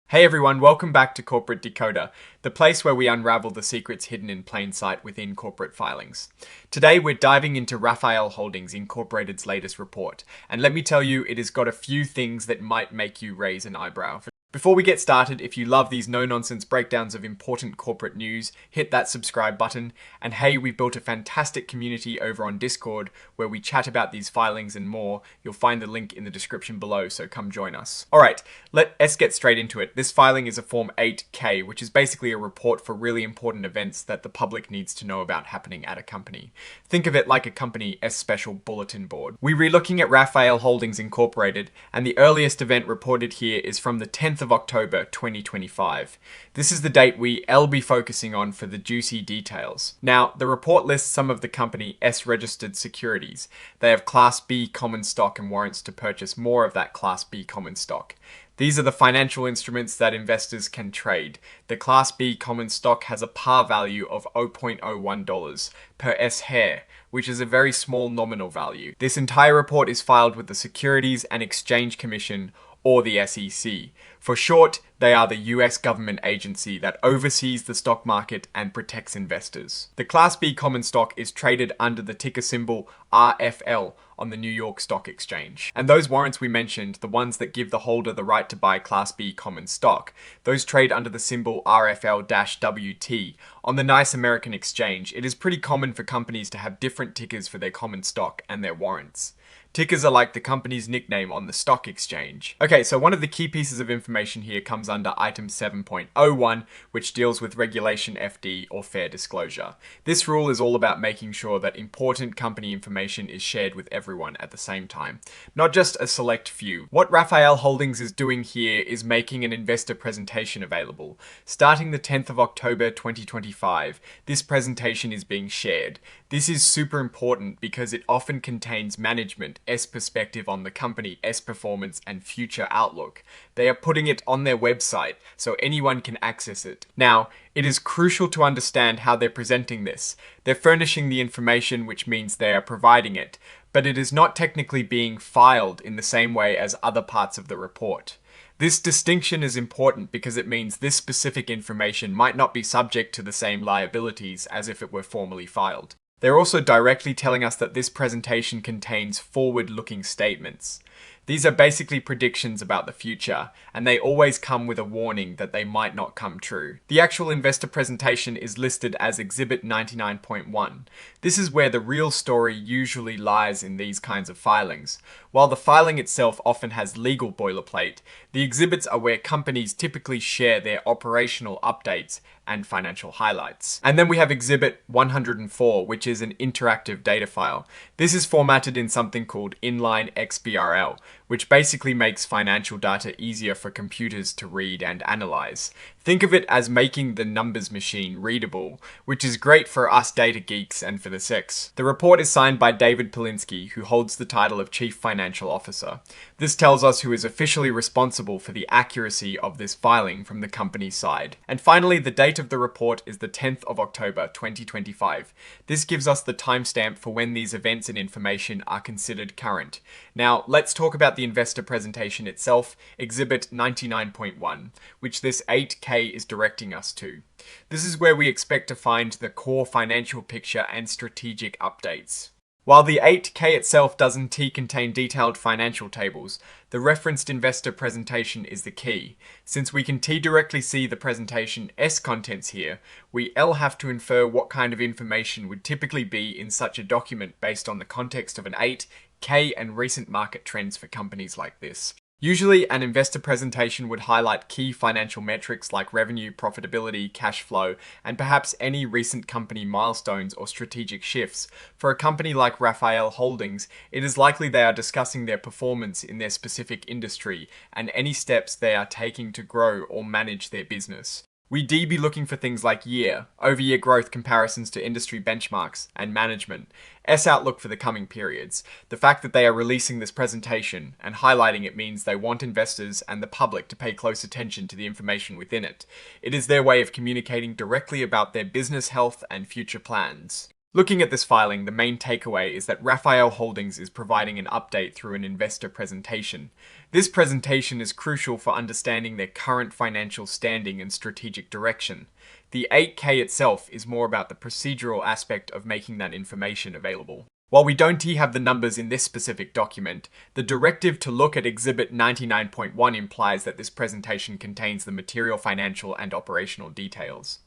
Hey everyone, welcome back to Corporate Decoder, the place where we unravel the secrets hidden in plain sight within corporate filings. Today we're diving into Rafael Holdings Incorporated's latest report, and let me tell you, it has got a few things that might make you raise an eyebrow. Before we get started, if you love these no-nonsense breakdowns of important corporate news, hit that subscribe button. And hey, we've built a fantastic community over on Discord where we chat about these filings and more. You'll find the link in the description below, so come join us. Alright, let's get straight into it. This filing is a Form 8K, which is basically a report for really important events that the public needs to know about happening at a company. Think of it like a company's special bulletin board. We're looking at Rafael Holdings Incorporated, and the earliest event reported here is from the 10th of October 2025. This is the date we'll be focusing on for the juicy details. Now, the report lists some of the company's registered securities. They have Class B common stock and warrants to purchase more of that Class B common stock. These are the financial instruments that investors can trade. The Class B common stock has a par value of $0.01 per S-share, which is a very small nominal value. This entire report is filed with the Securities and Exchange Commission, or the SEC. For short, they are the US government agency that oversees the stock market and protects investors. The Class B common stock is traded under the ticker symbol RFL on the New York Stock Exchange. And those warrants we mentioned, the ones that give the holder the right to buy Class B common stock, those trade under the symbol RFL-WT on the nice American exchange. It is pretty common for companies to have different tickers for their common stock and their warrants. Tickers are like the company's nickname on the stock exchange. Okay, so one of the key pieces of information here comes under item 7.01, which deals with Regulation FD, or fair disclosure. This rule is all about making sure that important company information is shared with everyone at the same time, not just a select few. What Rafael Holdings is doing here is making an investor presentation available. Starting the 10th of October 2025, this presentation is being shared. This is super important because it often contains management's perspective on the company's performance and future outlook. They are putting it on their website so anyone can access it. Now, it is crucial to understand how they're presenting this. They're furnishing the information, which means they are providing it, but it is not technically being filed in the same way as other parts of the report. This distinction is important because it means this specific information might not be subject to the same liabilities as if it were formally filed. They're also directly telling us that this presentation contains forward-looking statements. These are basically predictions about the future, and they always come with a warning that they might not come true. The actual investor presentation is listed as Exhibit 99.1. This is where the real story usually lies in these kinds of filings. While the filing itself often has legal boilerplate, the exhibits are where companies typically share their operational updates and financial highlights. And then we have Exhibit 104, which is an interactive data file. This is formatted in something called inline XBRL, which basically makes financial data easier for computers to read and analyze. Think of it as making the numbers machine readable, which is great for us data geeks and for the sex. The report is signed by David Polinsky, who holds the title of Chief Financial Officer. This tells us who is officially responsible for the accuracy of this filing from the company's side. And finally, the date of the report is the 10th of October 2025. This gives us the timestamp for when these events and information are considered current. Now, let's talk about the investor presentation itself, Exhibit 99.1, which this 8K is directing us to. This is where we expect to find the core financial picture and strategic updates. While the 8K itself doesn't contain detailed financial tables, the referenced investor presentation is the key. Since we can directly see the presentation's contents here, we'll have to infer what kind of information would typically be in such a document based on the context of an 8K and recent market trends for companies like this. Usually, an investor presentation would highlight key financial metrics like revenue, profitability, cash flow, and perhaps any recent company milestones or strategic shifts. For a company like Rafael Holdings, it is likely they are discussing their performance in their specific industry and any steps they are taking to grow or manage their business. We'd be looking for things like year-over-year growth comparisons to industry benchmarks and management's outlook for the coming periods. The fact that they are releasing this presentation and highlighting it means they want investors and the public to pay close attention to the information within it. It is their way of communicating directly about their business health and future plans. Looking at this filing, the main takeaway is that Rafael Holdings is providing an update through an investor presentation. This presentation is crucial for understanding their current financial standing and strategic direction. The 8K itself is more about the procedural aspect of making that information available. While we don't have the numbers in this specific document, the directive to look at Exhibit 99.1 implies that this presentation contains the material financial and operational details.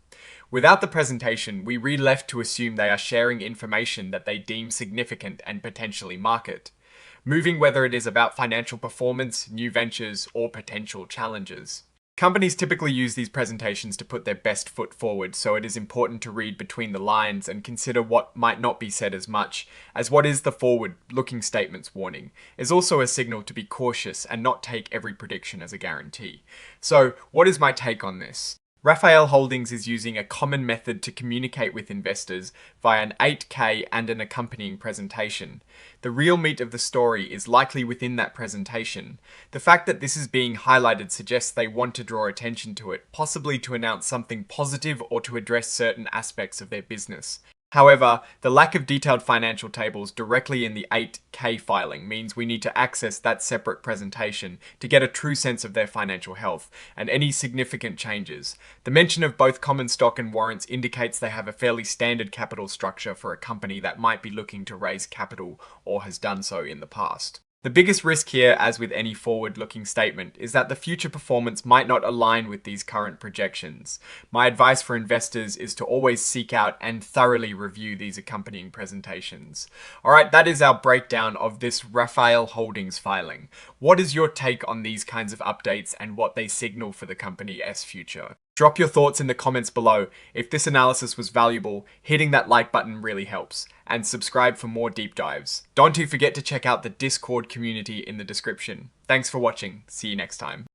Without the presentation, we are left to assume they are sharing information that they deem significant and potentially market, moving whether it is about financial performance, new ventures, or potential challenges. Companies typically use these presentations to put their best foot forward, so it is important to read between the lines and consider what might not be said as much, as what is the forward-looking statements warning is also a signal to be cautious and not take every prediction as a guarantee. So, what is my take on this? Rafael Holdings is using a common method to communicate with investors via an 8K and an accompanying presentation. The real meat of the story is likely within that presentation. The fact that this is being highlighted suggests they want to draw attention to it, possibly to announce something positive or to address certain aspects of their business. However, the lack of detailed financial tables directly in the 8K filing means we need to access that separate presentation to get a true sense of their financial health and any significant changes. The mention of both common stock and warrants indicates they have a fairly standard capital structure for a company that might be looking to raise capital or has done so in the past. The biggest risk here, as with any forward-looking statement, is that the future performance might not align with these current projections. My advice for investors is to always seek out and thoroughly review these accompanying presentations. Alright, that is our breakdown of this Rafael Holdings filing. What is your take on these kinds of updates and what they signal for the company's future? Drop your thoughts in the comments below. If this analysis was valuable, hitting that like button really helps. And subscribe for more deep dives. Don't forget to check out the Discord community in the description. Thanks for watching. See you next time.